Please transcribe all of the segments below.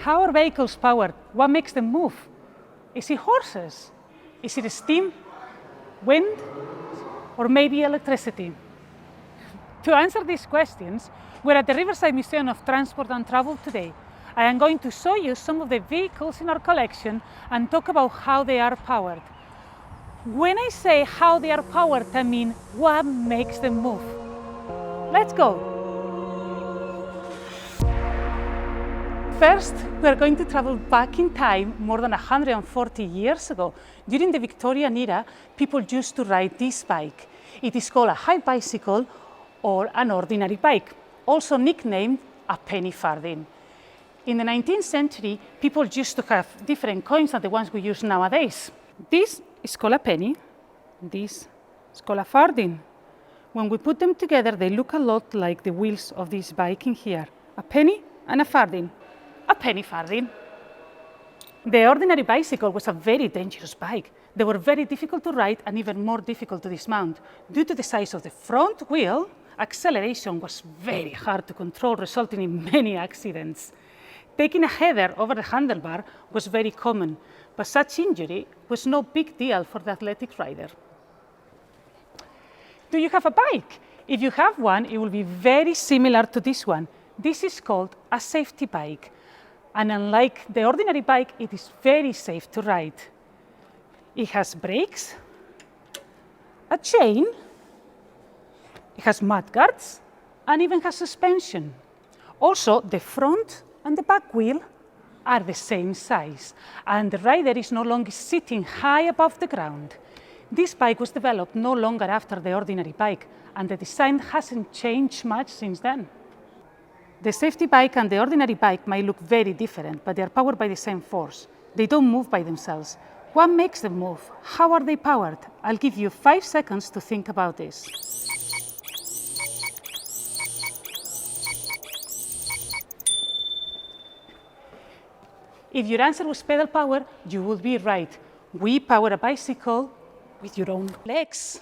How are vehicles powered? What makes them move? Is it horses? Is it steam, wind, or maybe electricity? To answer these questions, we're at the Riverside Museum of Transport and Travel today. I am going to show you some of the vehicles in our collection and talk about how they are powered. When I say how they are powered, I mean what makes them move. Let's go. First, we are going to travel back in time more than 140 years ago. During the Victorian era, people used to ride this bike. It is called a high bicycle or an ordinary bike, also nicknamed a penny farthing. In the 19th century, people used to have different coins than the ones we use nowadays. This is called a penny, this is called a farthing. When we put them together, they look a lot like the wheels of this bike in here. A penny and a farthing. A penny farthing. The ordinary bicycle was a very dangerous bike. They were very difficult to ride and even more difficult to dismount. Due to the size of the front wheel, acceleration was very hard to control, resulting in many accidents. Taking a header over the handlebar was very common, but such injury was no big deal for the athletic rider. Do you have a bike? If you have one, it will be very similar to this one. This is called a safety bike. And unlike the ordinary bike, it is very safe to ride. It has brakes, a chain, it has mudguards, and even has suspension. Also, the front and the back wheel are the same size, and the rider is no longer sitting high above the ground. This bike was developed no longer after the ordinary bike, and the design hasn't changed much since then. The safety bike and the ordinary bike might look very different, but they are powered by the same force. They don't move by themselves. What makes them move? How are they powered? I'll give you 5 seconds to think about this. If your answer was pedal power, you would be right. We power a bicycle with your own legs.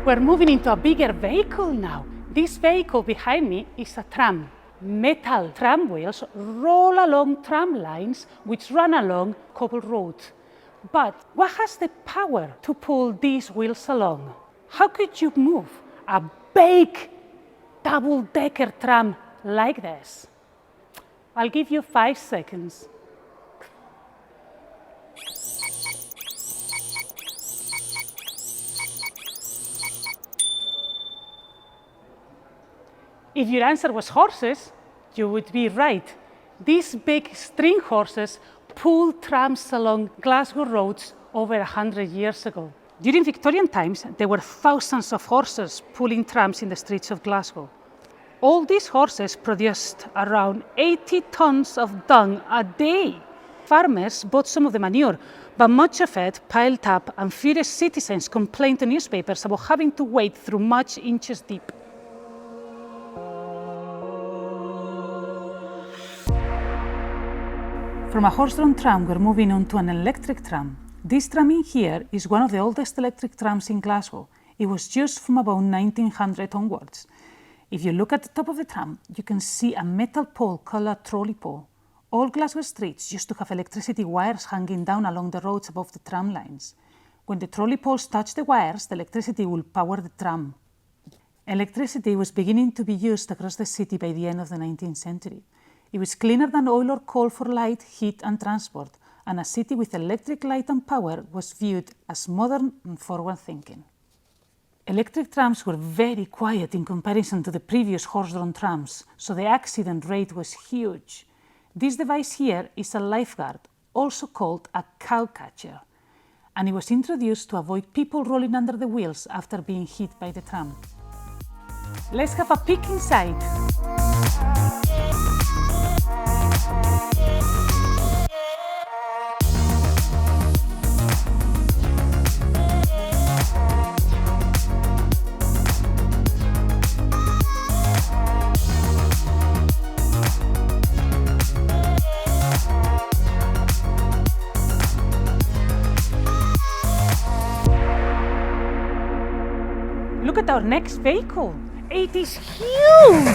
We're moving into a bigger vehicle now. This vehicle behind me is a tram. Metal tram wheels roll along tram lines which run along cobbled roads. But what has the power to pull these wheels along? How could you move a big double-decker tram like this? I'll give you 5 seconds. If your answer was horses, you would be right. These big string horses pulled trams along Glasgow roads over 100 years ago. During Victorian times, there were thousands of horses pulling trams in the streets of Glasgow. All these horses produced around 80 tons of dung a day. Farmers bought some of the manure, but much of it piled up, and furious citizens complained to newspapers about having to wade through much inches deep. From a horse-drawn tram, we're moving on to an electric tram. This tram in here is one of the oldest electric trams in Glasgow. It was used from about 1900 onwards. If you look at the top of the tram, you can see a metal pole called a trolley pole. All Glasgow streets used to have electricity wires hanging down along the roads above the tram lines. When the trolley poles touch the wires, the electricity will power the tram. Electricity was beginning to be used across the city by the end of the 19th century. It was cleaner than oil or coal for light, heat and transport, and a city with electric light and power was viewed as modern and forward-thinking. Electric trams were very quiet in comparison to the previous horse-drawn trams, so the accident rate was huge. This device here is a lifeguard, also called a cow catcher, and it was introduced to avoid people rolling under the wheels after being hit by the tram. Let's have a peek inside. at our next vehicle. It is huge!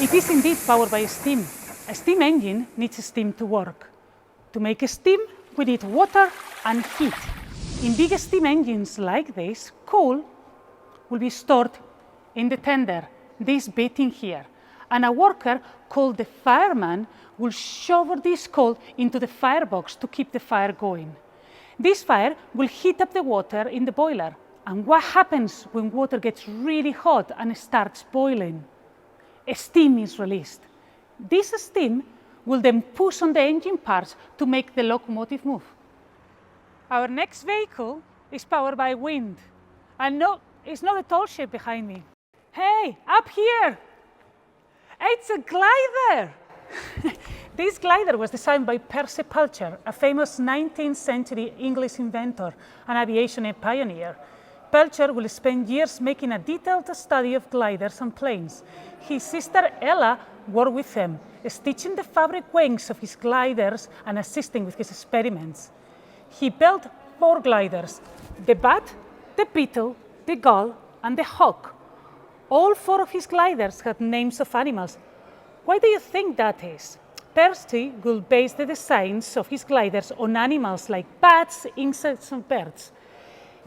It is indeed powered by steam. A steam engine needs steam to work. To make steam, we need water and heat. In big steam engines like this, coal will be stored in the tender, this bit in here. And a worker called the fireman will shovel this coal into the firebox to keep the fire going. This fire will heat up the water in the boiler. And what happens when water gets really hot and starts boiling? Steam is released. This steam will then push on the engine parts to make the locomotive move. Our next vehicle is powered by wind. And no, it's not a tall ship behind me. Hey, up here! It's a glider! This glider was designed by Percy Pelcher, a famous 19th century English inventor and aviation pioneer. Pelcher will spend years making a detailed study of gliders and planes. His sister Ella worked with him, stitching the fabric wings of his gliders and assisting with his experiments. He built 4 gliders: the Bat, the Beetle, the Gull, and the Hawk. All 4 of his gliders had names of animals. Why do you think that is? Percy will base the designs of his gliders on animals like bats, insects, and birds.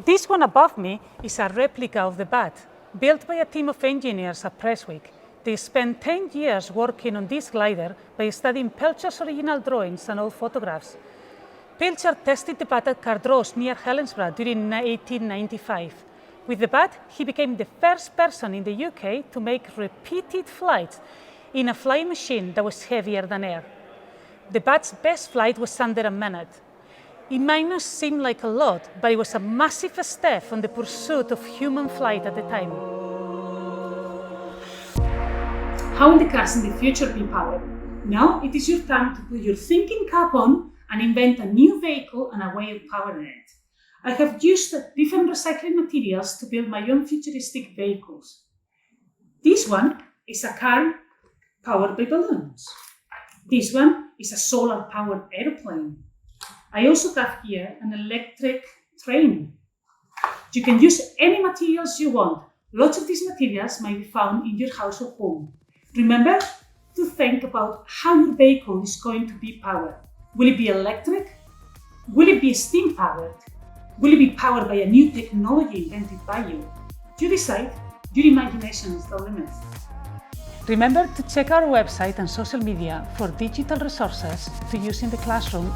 This one above me is a replica of the Bat, built by a team of engineers at Prestwick. They spent 10 years working on this glider by studying Pelcher's original drawings and old photographs. Pelcher tested the Bat at Cardross near Helensburgh during 1895. With the Bat, he became the first person in the UK to make repeated flights in a flying machine that was heavier than air. The Bat's best flight was under a minute. It might not seem like a lot, but it was a massive step on the pursuit of human flight at the time. How will the cars in the future be powered? Now it is your time to put your thinking cap on and invent a new vehicle and a way of powering it. I have used different recycling materials to build my own futuristic vehicles. This one is a car powered by balloons. This one is a solar-powered airplane. I also have here an electric train. You can use any materials you want. Lots of these materials might be found in your house or home. Remember to think about how your vehicle is going to be powered. Will it be electric? Will it be steam powered? Will it be powered by a new technology invented by you? You decide. Your imagination is the limit. Remember to check our website and social media for digital resources to use in the classroom.